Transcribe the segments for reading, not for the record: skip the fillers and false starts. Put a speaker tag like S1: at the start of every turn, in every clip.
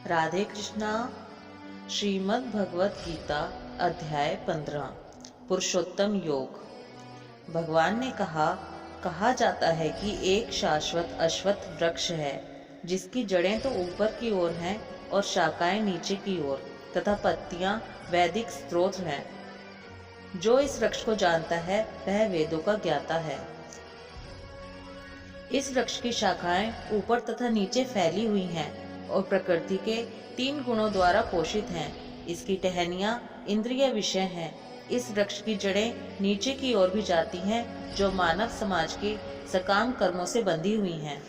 S1: राधे कृष्णा। श्रीमद् भगवत गीता अध्याय 15 पुरुषोत्तम योग। भगवान ने कहा जाता है कि एक शाश्वत अश्वत्थ वृक्ष है जिसकी जड़ें तो ऊपर की ओर हैं और शाखाएं नीचे की ओर तथा पत्तियां वैदिक स्रोत हैं। जो इस वृक्ष को जानता है वह वेदों का ज्ञाता है। इस वृक्ष की शाखाएं ऊपर तथा नीचे फैली हुई हैं और प्रकृति के 3 गुणों द्वारा पोषित हैं। इसकी टहनियां इंद्रिय विषय हैं। इस वृक्ष की जड़ें नीचे की ओर भी जाती हैं जो मानव समाज के सकाम कर्मों से बंधी हुई हैं।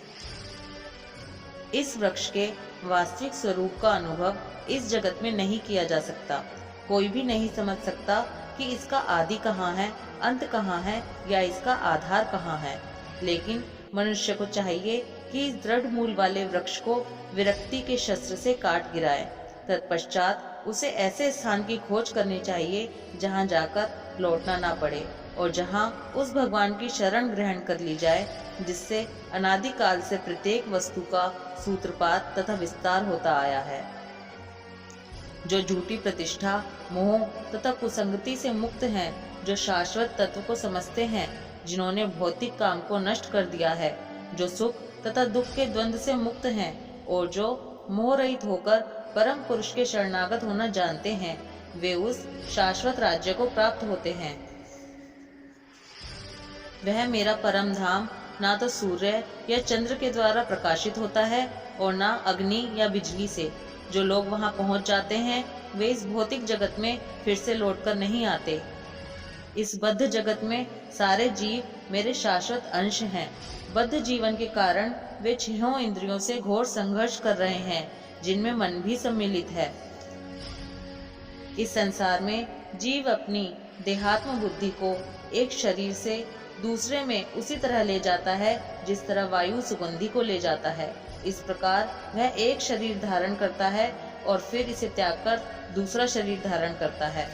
S1: इस वृक्ष के वास्तविक स्वरूप का अनुभव इस जगत में नहीं किया जा सकता। कोई भी नहीं समझ सकता कि इसका आदि कहाँ है, अंत कहाँ है या इसका आधार कहाँ है। लेकिन मनुष्य को चाहिए कि इस दृढ़ मूल वाले वृक्ष को विरक्ति के शस्त्र से काट गिराए। तत्पश्चात उसे ऐसे स्थान की खोज करनी चाहिए जहां जाकर लौटना ना पड़े और जहां उस भगवान की शरण ग्रहण कर ली जाए जिससे अनादिकाल से प्रत्येक वस्तु का सूत्रपात तथा विस्तार होता आया है। जो झूठी प्रतिष्ठा, मोह तथा कुसंगति से मुक्त हैं, जो शाश्वत तत्व को समझते हैं, जिन्होंने भौतिक काम को नष्ट कर दिया है, जो सुख तथा दुख के द्वंद्व से मुक्त हैं और जो मोह रहित होकर परम पुरुष के शरणागत होना जानते हैं, वे उस शाश्वत राज्य को प्राप्त होते हैं। वह मेरा परम धाम ना तो सूर्य या चंद्र के द्वारा प्रकाशित होता है और ना अग्नि या बिजली से। जो लोग वहां पहुंच जाते हैं वे इस भौतिक जगत में फिर से लौटकर नहीं आते। इस बद्ध जगत में सारे जीव मेरे शाश्वत अंश हैं। बद्ध जीवन के कारण वे 6 इंद्रियों से घोर संघर्ष कर रहे हैं जिनमें मन भी सम्मिलित है। इस संसार में जीव अपनी देहात्म बुद्धि को एक शरीर से दूसरे में उसी तरह ले जाता है जिस तरह वायु सुगंधि को ले जाता है। इस प्रकार वह एक शरीर धारण करता है और फिर इसे त्याग कर दूसरा शरीर धारण करता है।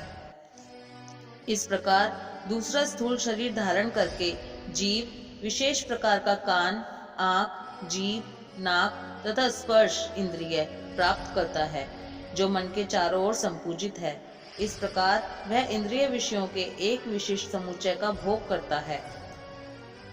S1: इस प्रकार दूसरा स्थूल शरीर धारण करके जीव विशेष प्रकार का कान, आँख, जीभ, नाक तथा स्पर्श इंद्रिय प्राप्त करता है जो मन के चारों ओर संपूजित है। इस प्रकार वह इंद्रिय विषयों के एक विशिष्ट समुच्चय का भोग करता है।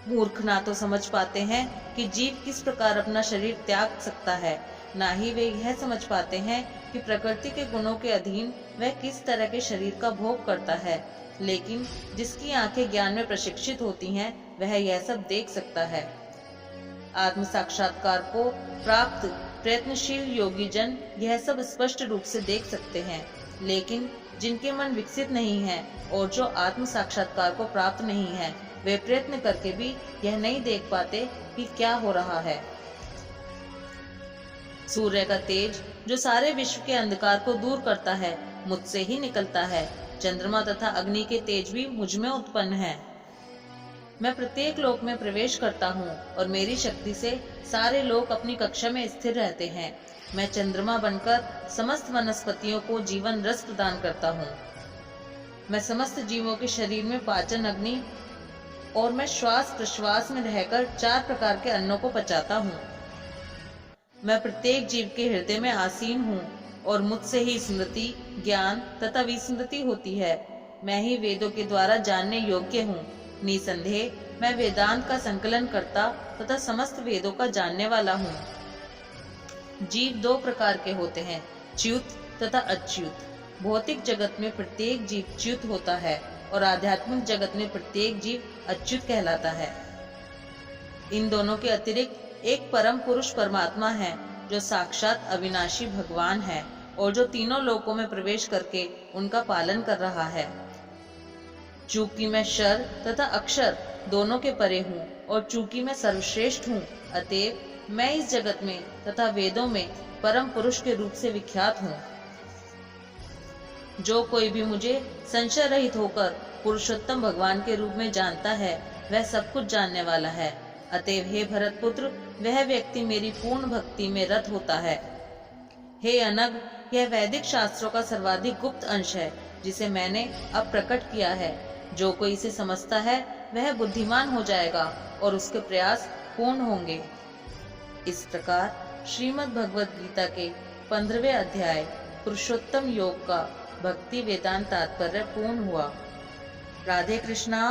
S1: मूर्ख ना तो समझ पाते हैं कि जीव किस प्रकार अपना शरीर त्याग सकता है, ना ही वे यह समझ पाते हैं कि प्रकृति के गुणों के अधीन वह किस तरह के शरीर का भोग करता है। लेकिन जिसकी आंखें ज्ञान में प्रशिक्षित होती हैं वह यह सब देख सकता है। आत्म साक्षात्कार को प्राप्त प्रयत्नशील योगी जन यह सब स्पष्ट रूप से देख सकते हैं। लेकिन जिनके मन विकसित नहीं है और जो आत्म साक्षात्कार को प्राप्त नहीं है वे प्रयत्न करके भी यह नहीं देख पाते कि क्या हो रहा है। सूर्य का तेज जो सारे विश्व के अंधकार को दूर करता है मुझसे ही निकलता है। चंद्रमा तथा अग्नि के तेज भी मुझ में उत्पन्न है। मैं प्रत्येक लोक में प्रवेश करता हूँ और मेरी शक्ति से सारे लोग अपनी कक्षा में स्थिर रहते हैं। मैं चंद्रमा बनकर समस्त वनस्पतियों को जीवन रस प्रदान करता हूँ। मैं समस्त जीवों के शरीर में पाचन अग्नि और मैं श्वास प्रश्वास में रहकर 4 प्रकार के अन्नों को पचाता हूँ। मैं प्रत्येक जीव के हृदय में आसीन हूँ और मुझसे ही स्मृति, ज्ञान तथा विस्मृति होती है। मैं ही वेदों के द्वारा जानने योग्य हूँ। निसंदेह मैं वेदांत का संकलन करता तथा समस्त वेदों का जानने वाला हूँ। जीव 2 प्रकार के होते हैं, च्युत तथा अच्युत। भौतिक जगत में प्रत्येक जीव च्युत होता है और आध्यात्मिक जगत में प्रत्येक जीव अच्युत कहलाता है। इन दोनों के अतिरिक्त एक परम पुरुष परमात्मा है जो साक्षात अविनाशी भगवान है और जो तीनों लोकों में प्रवेश करके उनका पालन कर रहा है। चूंकि मैं शर तथा अक्षर दोनों के परे हूँ और चूंकि मैं सर्वश्रेष्ठ हूँ, अतएव मैं इस जगत में तथा वेदों में परम पुरुष के रूप से विख्यात हूँ। जो कोई भी मुझे संशय रहित होकर पुरुषोत्तम भगवान के रूप में जानता है वह सब कुछ जानने वाला है। अतएव हे भरत पुत्र, वह व्यक्ति मेरी पूर्ण भक्ति में रत होता है। हे अनग, यह वैदिक शास्त्रों का सर्वाधिक गुप्त अंश है जिसे मैंने अब प्रकट किया है। जो कोई इसे समझता है वह बुद्धिमान हो जाएगा और उसके प्रयास पूर्ण होंगे। इस प्रकार श्रीमद् भगवद गीता के 15वें अध्याय पुरुषोत्तम योग का भक्ति वेदांत तात्पर्य पूर्ण हुआ। राधे कृष्णा।